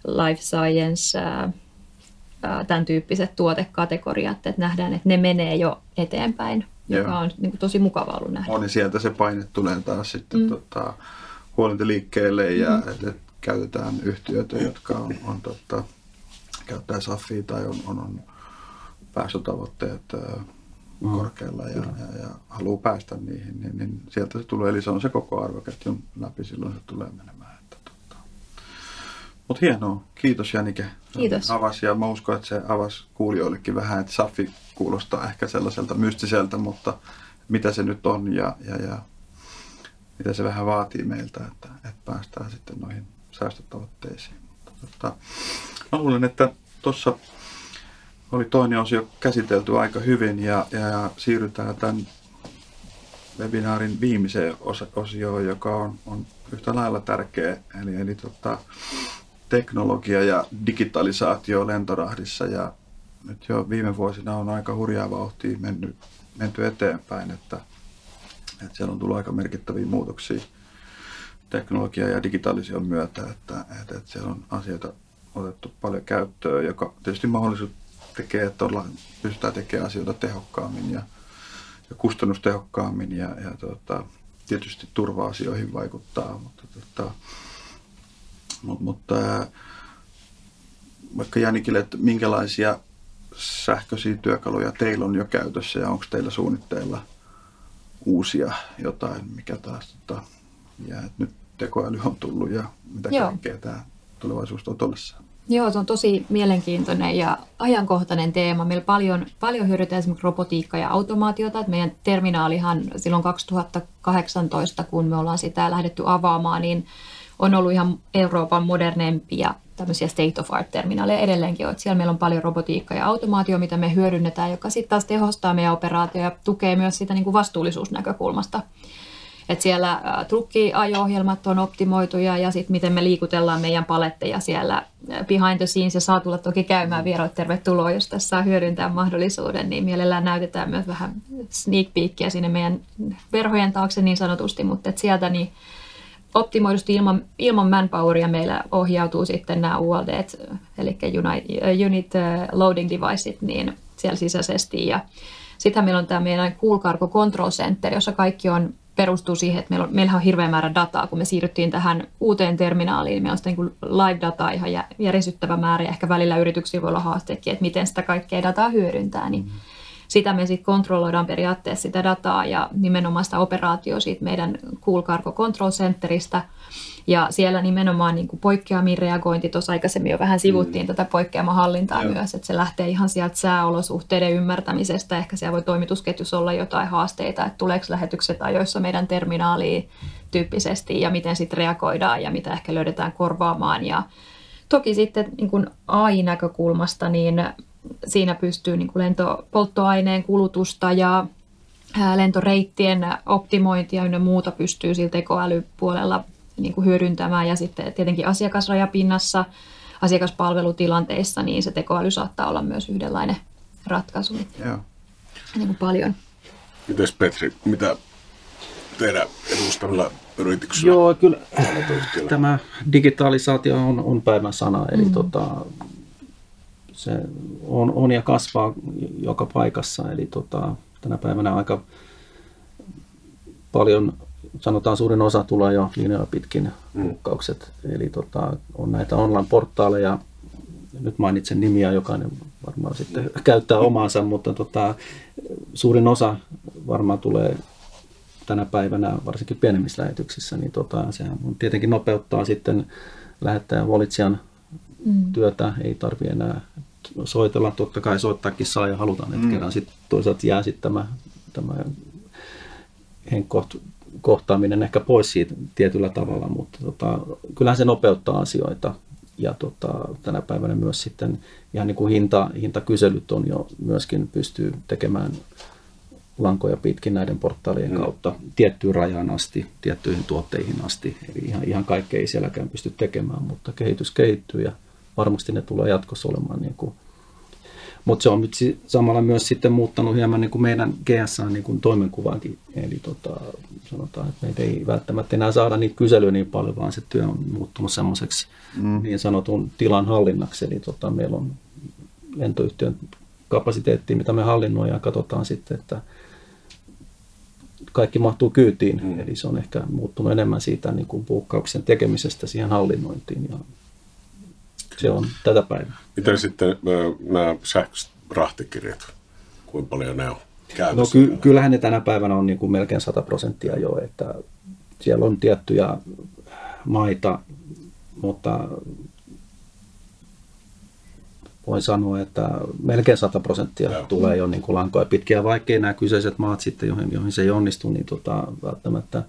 life science, tämän tyyppiset tuotekategoriat, että nähdään, että ne menee jo eteenpäin, joka on niin kuin tosi mukava ollut nähdä. Niin sieltä se paine tulee taas sitten huolintaliikkeelle ja että käytetään yhtiöitä, jotka on käyttää SAFia tai on päästötavoitteet korkealla ja haluaa päästä niihin, niin sieltä se tulee. Eli se on se koko arvoketjun läpi, silloin se tulee menemään. Mutta hienoa. Kiitos Janike. Kiitos. Avasi ja mä uskon, että se avasi kuulijoillekin vähän, että SAFi kuulostaa ehkä sellaiselta mystiseltä, mutta mitä se nyt on ja mitä se vähän vaatii meiltä, että päästään sitten noihin säästötavoitteisiin. Mutta mä luulen, että tuossa oli toinen osio käsitelty aika hyvin ja siirrytään tämän webinaarin viimeiseen osioon, joka on yhtä lailla tärkeä, eli teknologia ja digitalisaatio lentorahdissa. Ja nyt jo viime vuosina on aika hurjaa vauhtia menty eteenpäin, että siellä on tullut aika merkittäviä muutoksia teknologian ja digitalisaation myötä, että siellä on asioita otettu paljon käyttöön, joka tietysti mahdollisuus tekee, että pystytään tekemään asioita tehokkaammin ja kustannustehokkaammin ja tietysti turva-asioihin vaikuttaa, mutta vaikka Janikille, että minkälaisia sähköisiä työkaluja teillä on jo käytössä ja onko teillä suunnitteilla uusia jotain, mikä taas ja että nyt tekoäly on tullut ja mitä kaikkea tämä tulevaisuus on tuollessaan. Joo, se on tosi mielenkiintoinen ja ajankohtainen teema. Meillä paljon hyödyntää esimerkiksi robotiikkaa ja automaatiota. Että meidän terminaalihan silloin 2018, kun me ollaan sitä lähdetty avaamaan, niin on ollut ihan Euroopan modernempia tämmöisiä state-of-art-terminaaleja edelleenkin. Että siellä meillä on paljon robotiikkaa ja automaatio, mitä me hyödynnetään, joka sitten taas tehostaa meidän operaatioja ja tukee myös sitä niin kuin vastuullisuusnäkökulmasta. Että siellä trukki-ajo-ohjelmat on optimoituja ja sitten miten me liikutellaan meidän paletteja siellä behind the scenes ja saa tulla toki käymään vieraat, tervetuloa, jos tässä saa hyödyntää mahdollisuuden, niin mielellään näytetään myös vähän sneak peekia sinne meidän verhojen taakse niin sanotusti, mutta et sieltä niin optimoidusti ilman manpoweria meillä ohjautuu sitten nämä ULD, eli Unit Loading Deviceit, niin siellä sisäisesti ja sittenhän meillä on tämä meidän Cool Cargo Control Center, jossa kaikki perustuu siihen, että meillähän on hirveä määrä dataa, kun me siirryttiin tähän uuteen terminaaliin. Meillä on sitten niin live-dataa ihan järisyttävä määrä ja ehkä välillä yrityksillä voi olla haasteekin, että miten sitä kaikkea dataa hyödyntää. Niin sitä me sitten kontrolloidaan periaatteessa sitä dataa ja nimenomaan sitä operaatioa siitä meidän Cool Cargo Control Centeristä. Ja siellä nimenomaan niin kuin poikkeamiin reagointi, tuossa aikaisemmin jo vähän sivuttiin tätä poikkeamahallintaa myös, että se lähtee ihan sieltä sääolosuhteiden ymmärtämisestä. Ehkä siellä voi toimitusketjussa olla jotain haasteita, että tuleeko lähetykset ajoissa meidän terminaaliin tyyppisesti ja miten sitten reagoidaan ja mitä ehkä löydetään korvaamaan. Ja toki sitten niin kuin AI-näkökulmasta, niin siinä pystyy niin kuin lentopolttoaineen kulutusta ja lentoreittien optimointia ynnä muuta pystyy sillä tekoälypuolella niin kuin hyödyntämään ja sitten tietenkin asiakasrajapinnassa, asiakaspalvelutilanteissa, niin se tekoäly saattaa olla myös yhdenlainen ratkaisu. Joo. Niin kuin paljon. Mites Petri, mitä teidän edustavilla yrityksillä? Joo, kyllä tämä digitalisaatio on päivän sana, eli se on ja kasvaa joka paikassa, eli tänä päivänä aika paljon, sanotaan suurin osa tulee jo linjalla pitkin bukkaukset, eli on näitä online-portaaleja, nyt mainitsen nimiä, jokainen varmaan sitten käyttää omaansa, mutta suurin osa varmaan tulee tänä päivänä, varsinkin pienemmissä lähetyksissä, niin sehän tietenkin nopeuttaa sitten lähettäjän volitsijan työtä, ei tarvitse enää soitella, totta kai soittaakin saa ja halutaan, että kerran sitten toisaalta jää sitten tämä kohtaaminen ehkä pois siitä tietyllä tavalla, mutta kyllähän se nopeuttaa asioita ja tänä päivänä myös sitten ihan niin kuin hintakyselyt on jo myöskin pystyy tekemään lankoja pitkin näiden portaalien kautta tiettyyn rajaan asti, tiettyihin tuotteihin asti, eli ihan kaikkea ei sielläkään pysty tekemään, mutta kehitys kehittyy ja varmasti ne tulee jatkossa olemaan niin kuin Mutta se on nyt samalla myös sitten muuttanut hieman niin kuin meidän GSA niin kuin toimenkuvaankin. Eli sanotaan, että meitä ei välttämättä enää saada niitä kyselyjä niin paljon, vaan se työ on muuttunut semmoiseksi niin sanotun tilan hallinnaksi. Eli meillä on lentoyhtiön kapasiteettia, mitä me hallinnoidaan, ja katsotaan sitten, että kaikki mahtuu kyytiin. Eli se on ehkä muuttunut enemmän siitä niin kuin buukkauksen tekemisestä siihen hallinnointiin. Ja se on tätä päivää. Miten sitten nämä sähköiset rahtikirjat, kuinka paljon ne on käytössä? No kyllähän ne tänä päivänä on niin kuin melkein 100% jo, että siellä on tiettyjä maita, mutta voin sanoa, että melkein 100% tulee jo niin kuin lankoja pitkiä, vaikkei nämä kyseiset maat sitten, joihin se ei onnistu, niin välttämättä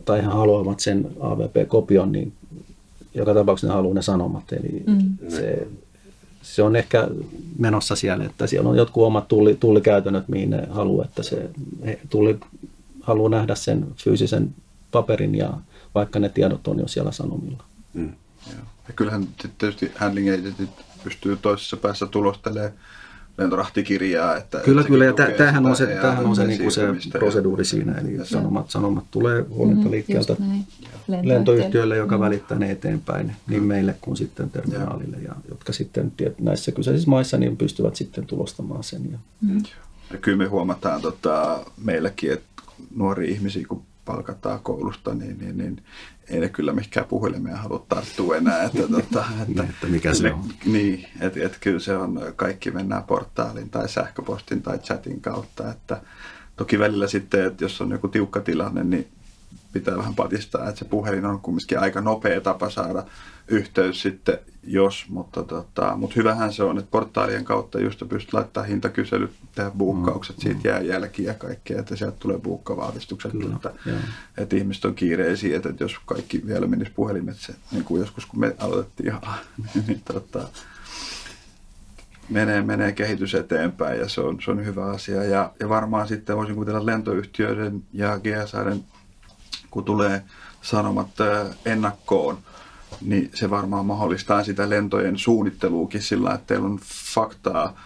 tai ihan haluavat sen AVP-kopion, niin joka tapauksessa ne haluaa ne sanomat. Eli se on ehkä menossa siellä, että siellä on jotkut omat tullikäytännöt, mihin ne haluaa, että tulli haluaa nähdä sen fyysisen paperin, ja vaikka ne tiedot on jo siellä sanomilla. Ja kyllähän tietysti handling agentit pystyy toisessa päässä tulostelemaan lentorahtikirjaa. Kyllä, ja tämähän on se, niin kuin se proseduuri siinä, eli sanomat tulee huolintaliikkeeltä lentoyhtiölle, joka välittää ne eteenpäin niin meille kuin sitten terminaalille, ja jotka sitten näissä kyseisissä maissa niin pystyvät sitten tulostamaan sen. Ja kyllä me huomataan meilläkin, että nuoria ihmisiä kun palkataan koulusta, niin ei ne kyllä mihinkään puhelimeen halua tarttua enää. Että mikä se on. Niin, että kyllä se on, kaikki mennään portaalin tai sähköpostin tai chatin kautta. Että toki välillä sitten, että jos on joku tiukka tilanne, niin pitää vähän patistaa, että se puhelin on kumminkin aika nopea tapa saada yhteys sitten, mutta hyvähän se on, että portaalien kautta just pystyt laittamaan hintakyselyt, tehdä buukkaukset, siitä jää jälkiä ja kaikkea, että sieltä tulee buukkavahvistukset. Että ihmiset on kiireisiä, että jos kaikki vielä menisi puhelimitse, niin kuin joskus kun me aloitettiin niin menee kehitys eteenpäin, ja se on hyvä asia. Ja varmaan sitten voisin kuvitella lentoyhtiöiden ja GSA:den, kun tulee sanomat ennakkoon, niin se varmaan mahdollistaa sitä lentojen suunnitteluukin sillä, että teillä on faktaa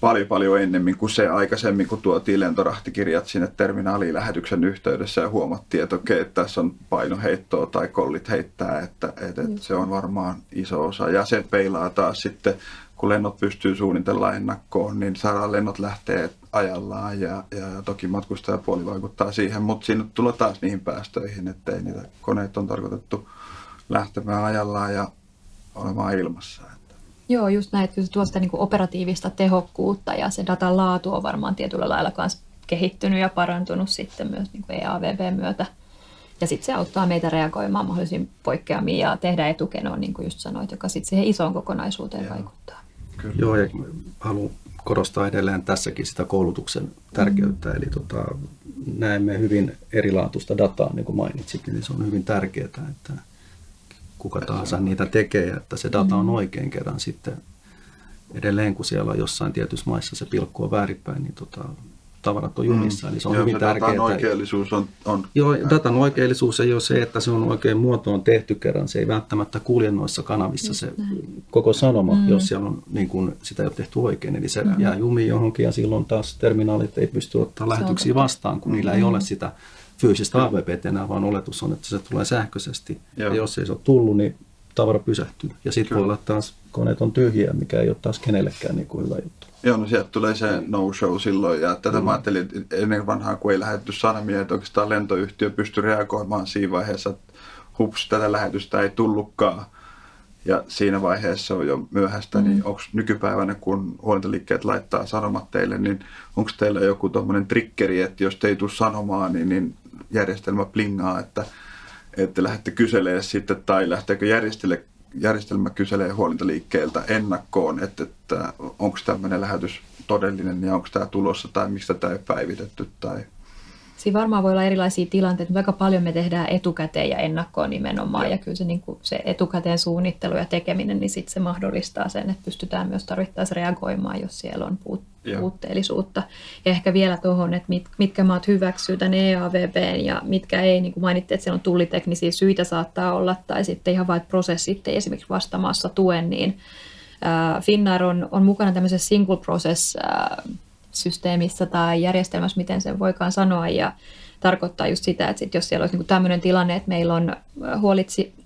paljon ennemmin kuin se aikaisemmin, kun tuotiin lentorahtikirjat sinne terminaaliin lähetyksen yhteydessä ja huomattiin, että okei, että tässä on painoheittoa tai kollit heittää, että se on varmaan iso osa. Ja se peilaa taas sitten, kun lennot pystyy suunnitella ennakkoon, niin saadaan lennot lähtee ajallaan, ja toki matkustajapuoli vaikuttaa siihen, mutta siinä tulee taas niihin päästöihin, ettei niitä koneet on tarkoitettu lähtemään ajallaan ja olemaan ilmassa. Joo, just näin, että kyllä se tuo sitä niin kuin operatiivista tehokkuutta, ja se datan laatu on varmaan tietyllä lailla myös kehittynyt ja parantunut sitten myös niin kuin EAVV:n myötä. Ja sitten se auttaa meitä reagoimaan mahdollisiin poikkeamiin ja tehdä etukenoa, niin kuin just sanoit, joka sitten siihen isoon kokonaisuuteen vaikuttaa. Kyllä. Joo, ja haluan korostaa edelleen tässäkin sitä koulutuksen tärkeyttä. Eli näemme hyvin erilaatuista dataa, niin kuin mainitsit, niin se on hyvin tärkeää, että kuka tahansa niitä tekee, että se data on oikein kerran sitten edelleen, kun siellä on jossain tietyissä maissa se pilkku on väärinpäin, niin tavarat on jumissa, eli se on hyvin tärkeää. Datan oikeellisuus on... Joo, datan oikeellisuus ei ole se, että se on oikein muotoon tehty kerran, se ei välttämättä kulje noissa kanavissa se koko sanoma, jos siellä on, niin kuin, sitä ei ole tehty oikein, eli se jää jumiin johonkin, ja silloin taas terminaalit ei pysty ottaa lähetyksiä vastaan, kun niillä ei ole sitä fyysistä AVP:tä enää, vaan oletus on, että se tulee sähköisesti. Ja jos ei se ole tullut, niin tavara pysähtyy. Ja sitten voi olla taas, koneet on tyhjiä, mikä ei ole taas kenellekään niin kuin hyvä juttu. Joo, no sieltä tulee se no-show silloin. Ja tätä mä ajattelin, että ennen vanhaa, kun ei lähetetty sanomia, että oikeastaan lentoyhtiö pystyi reagoimaan siinä vaiheessa, että hups, tätä lähetystä ei tullutkaan. Ja siinä vaiheessa on jo myöhäistä, niin onko nykypäivänä, kun huolintaliikkeet laittaa sanomat teille, niin onko teillä joku tommoinen triggeri, että jos te ei tule sanomaan, niin järjestelmä plingaa, että lähdette kyselemään sitten, tai lähteekö järjestelmä kyselee huolintaliikkeeltä ennakkoon, että onko tämmöinen lähetys todellinen ja onko tämä tulossa tai miksi tämä ei ole päivitetty. Tai... Siinä varmaan voi olla erilaisia tilanteita, mutta aika paljon me tehdään etukäteen ja ennakkoon nimenomaan, ja kyllä se, niin kuin se etukäteen suunnittelu ja tekeminen, niin sitten se mahdollistaa sen, että pystytään myös tarvittaessa reagoimaan, jos siellä on puutteellisuutta. Ja ehkä vielä tuohon, että mitkä maat hyväksyy tämän EAVP:n ja mitkä ei, niin kuin mainittiin, että siellä on tulliteknisiä syitä saattaa olla, tai sitten ihan vain prosessit ei esimerkiksi vastamaassa tuen, niin Finnair on mukana tämmöisessä single process-systeemissä tai järjestelmässä, miten sen voikaan sanoa, ja tarkoittaa just sitä, että sit jos siellä olisi niin tämmöinen tilanne, että meillä on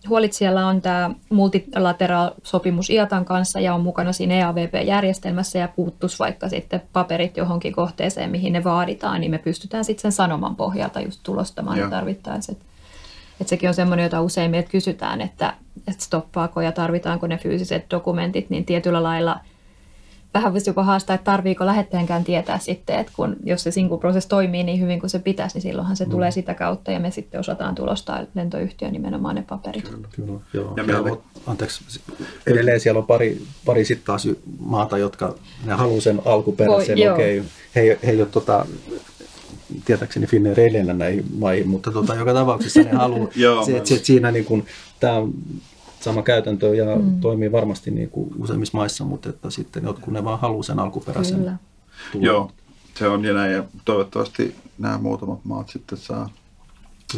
huolitsijalla on tämä multilateral-sopimus IATAn kanssa ja on mukana siinä EAVP-järjestelmässä ja puuttuisi vaikka sitten paperit johonkin kohteeseen, mihin ne vaaditaan, niin me pystytään sitten sen sanoman pohjalta just tulostamaan ja tarvittaessa. Että sekin on semmoinen, jota usein meiltä kysytään, että stoppaako ja tarvitaanko ne fyysiset dokumentit, niin tietyllä lailla vähän voisi jopa haastaa, että tarviiko lähettäjänkään tietää sitten, että jos se single process toimii niin hyvin kuin se pitäisi, niin silloinhan se tulee sitä kautta ja me sitten osataan tulostaa lentoyhtiön nimenomaan ne paperit. Kyllä, joo. Ja anteeksi, edelleen siellä on pari sitten taas maata, jotka ne haluaa sen alkuperäisen, okei, he ei ole tietääkseni Finnair ei lennä näihin maihin, mutta joka tapauksessa ne haluaa, että siinä niin kuin, tämä on sama käytäntö ja toimii varmasti niin kuin useimmissa maissa, mutta että sitten jotkut ne vaan haluaa sen alkuperäisen tulon. Joo, se on ja näin, ja toivottavasti nämä muutamat maat sitten saa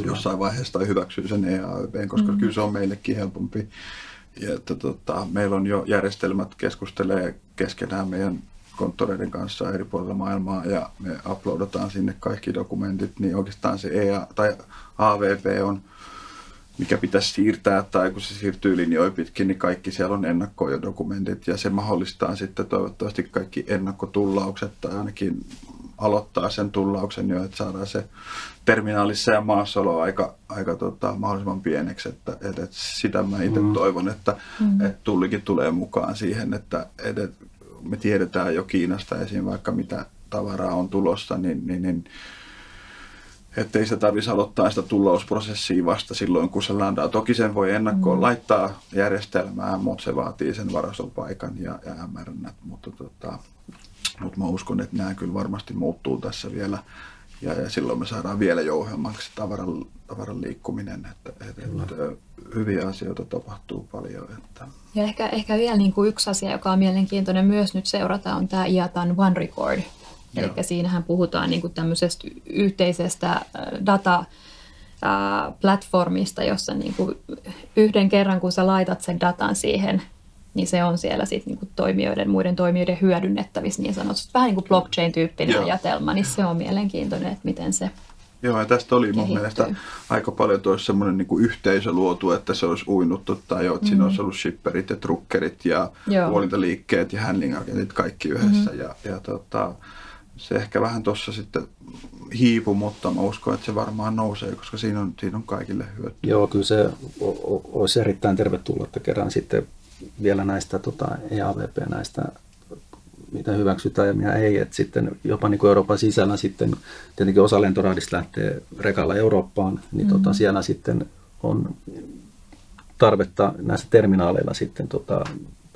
jossain vaiheessa tai hyväksyä sen EAYP:n, koska kyllä se on meillekin helpompi. Ja että meillä on jo järjestelmät keskustelee keskenään meidän konttoreiden kanssa eri puolilla maailmaa ja me uploadataan sinne kaikki dokumentit, niin oikeastaan se AVP on, mikä pitäisi siirtää, tai kun se siirtyy linjoja pitkin, niin kaikki siellä on ennakkodokumentit, ja se mahdollistaa sitten toivottavasti kaikki ennakkotullaukset, tai ainakin aloittaa sen tullauksen jo, että saadaan se terminaalissa ja maassaolo aika mahdollisimman pieneksi, että sitä mä itse toivon, että tullikin tulee mukaan siihen, että me tiedetään jo Kiinasta esiin vaikka mitä tavaraa on tulossa, niin ettei se tarvitsisi aloittaa sitä tullausprosessia vasta silloin, kun se landaa. Toki sen voi ennakkoon laittaa järjestelmään, mutta se vaatii sen varastopaikan ja MR:n. Mutta mä uskon, että nämä kyllä varmasti muuttuu tässä vielä. Ja silloin me saadaan vielä jouhemmaksi tavaran liikkuminen. Että hyviä asioita tapahtuu paljon. Että. Ja ehkä vielä niin kuin yksi asia, joka on mielenkiintoinen myös nyt seurata, on tämä IATAn One Record. Eli siinähän puhutaan niin kuin tämmöisestä yhteisestä dataplatformista, jossa niin kuin yhden kerran, kun sä laitat sen datan siihen, niin se on siellä sit niin kuin muiden toimijoiden hyödynnettävissä niin sanotusti. Vähän niin kuin blockchain-tyyppinen ajatelma, niin se on mielenkiintoinen, että miten se Joo, ja tästä oli mun mielestä aika paljon tuossa semmoinen niin kuin yhteisö luotu, että se olisi uinuttu, tai että siinä olisi ollut shipperit ja truckerit ja huolintaliikkeet ja handling-agentit kaikki yhdessä. Se ehkä vähän tuossa sitten hiipui, mutta mä uskon, että se varmaan nousee, koska siinä on kaikille hyötyä. Joo, kyllä se olisi erittäin tervetullut, että kerran sitten vielä näistä EAVP, näistä mitä hyväksytään ja mitä ei, että sitten jopa niin kuin Euroopan sisällä sitten tietenkin osa lentorahdista lähtee rekalla Eurooppaan, niin siellä sitten on tarvetta näissä terminaaleilla sitten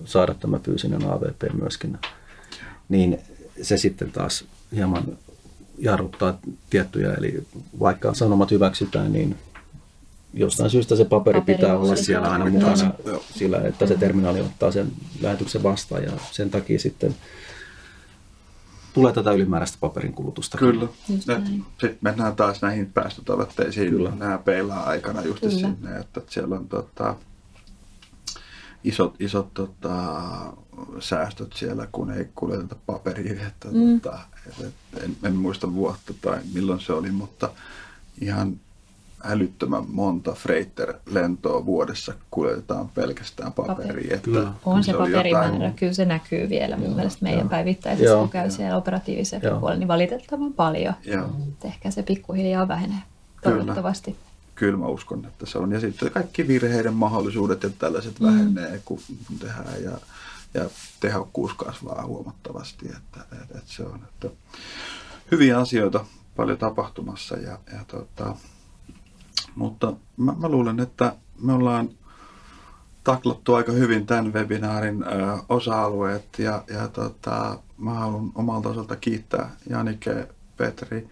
saada tämä fyysinen AVP myöskin, niin se sitten taas hieman jarruttaa tiettyjä, eli vaikka sanomat hyväksytään, niin jostain syystä se paperi pitää olla siellä aina mukana sillä, että se terminaali ottaa sen lähetyksen vastaan ja sen takia sitten tulee tätä ylimääräistä paperin kulutusta. Kyllä. Sitten mennään taas näihin päästötavoitteisiin. Kyllä. Nämä peilaa aikana just sinne, että siellä on isot säästöt siellä, kun ei kuljeteta paperia. En muista vuotta tai milloin se oli, mutta ihan älyttömän monta freighter-lentoa vuodessa kuljetetaan pelkästään paperia. On se paperimäärä, kyllä se näkyy vielä mun mielestä meidän päivittäisessä, kun käy siellä operatiivisen puolella, niin valitettavan paljon. Ehkä se pikkuhiljaa vähenee, toivottavasti. Kyllä mä uskon, että se on. Ja sitten kaikki virheiden mahdollisuudet ja tällaiset vähenee, kun tehdään ja tehokkuus kasvaa huomattavasti. Että se on, että hyviä asioita paljon tapahtumassa mutta mä luulen, että me ollaan taklattu aika hyvin tämän webinaarin osa-alueet ja mä haluan omalta osalta kiittää Janike, Petri,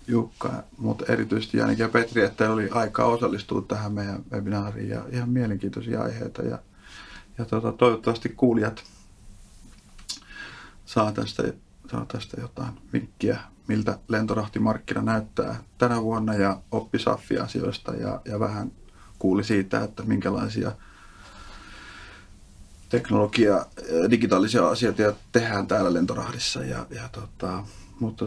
Jukka, mutta erityisesti Janike ja Petri, että oli aikaa osallistua tähän meidän webinaariin ja ihan mielenkiintoisia aiheita ja toivottavasti kuulijat saa tästä jotain vinkkiä, miltä lentorahtimarkkina näyttää tänä vuonna ja oppi SAF-asioista ja vähän kuuli siitä, että minkälaisia teknologia, digitaalisia asioita tehdään täällä Lentorahdissa. Mutta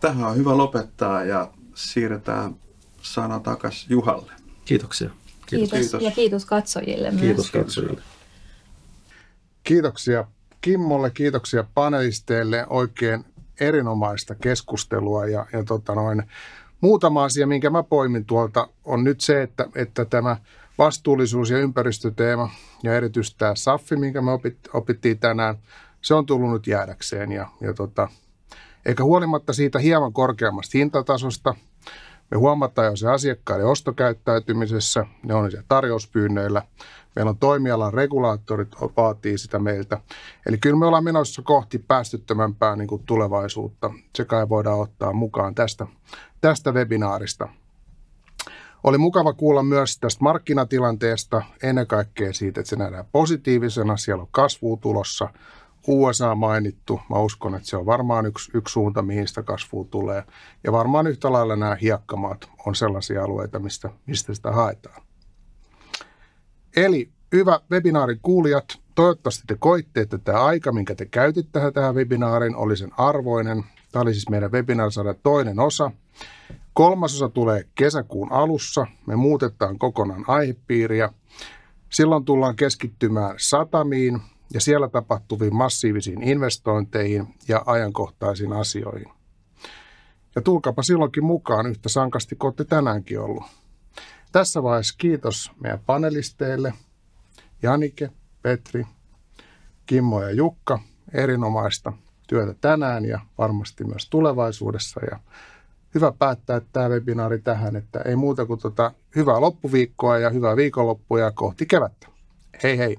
tähän on hyvä lopettaa ja siirretään sana takaisin Juhalle. Kiitoksia. Kiitos. Ja kiitos katsojille myös. Kiitos katsojille. Kiitoksia Kimmolle, kiitoksia panelisteille, oikein erinomaista keskustelua ja muutama asia, minkä mä poimin tuolta, on nyt se, että tämä vastuullisuus ja ympäristöteema ja erityisesti tämä SAFI, minkä me opittiin tänään, se on tullut nyt jäädäkseen eikä huolimatta siitä hieman korkeammasta hintatasosta, me huomataan jo se asiakkaiden ostokäyttäytymisessä, ne on siellä tarjouspyynnöillä. Meillä on toimialan regulaattorit, vaatii sitä meiltä. Eli kyllä me ollaan menossa kohti päästöttömämpää niin kuin tulevaisuutta. Se kai voidaan ottaa mukaan tästä webinaarista. Oli mukava kuulla myös tästä markkinatilanteesta, ennen kaikkea siitä, että se nähdään positiivisena. Siellä on kasvua tulossa. USA mainittu. Mä uskon, että se on varmaan yksi suunta, mihin sitä kasvua tulee. Ja varmaan yhtä lailla nämä hiekkamaat on sellaisia alueita, mistä sitä haetaan. Eli hyvä webinaarin kuulijat, toivottavasti te koitte, että tämä aika, minkä te käytitte tähän webinaarin, oli sen arvoinen. Tämä oli siis meidän webinaarisarjan toinen osa. 3. osa tulee kesäkuun alussa. Me muutetaan kokonaan aihepiiriä. Silloin tullaan keskittymään satamiin ja siellä tapahtuviin massiivisiin investointeihin ja ajankohtaisiin asioihin. Ja tulkapa silloinkin mukaan yhtä sankasti kuin olette tänäänkin ollut. Tässä vaiheessa kiitos meidän panelisteille, Janike, Petri, Kimmo ja Jukka, erinomaista työtä tänään ja varmasti myös tulevaisuudessa. Ja hyvä päättää tämä webinaari tähän, että ei muuta kuin hyvää loppuviikkoa ja hyvää viikonloppua ja kohti kevättä. Hei hei!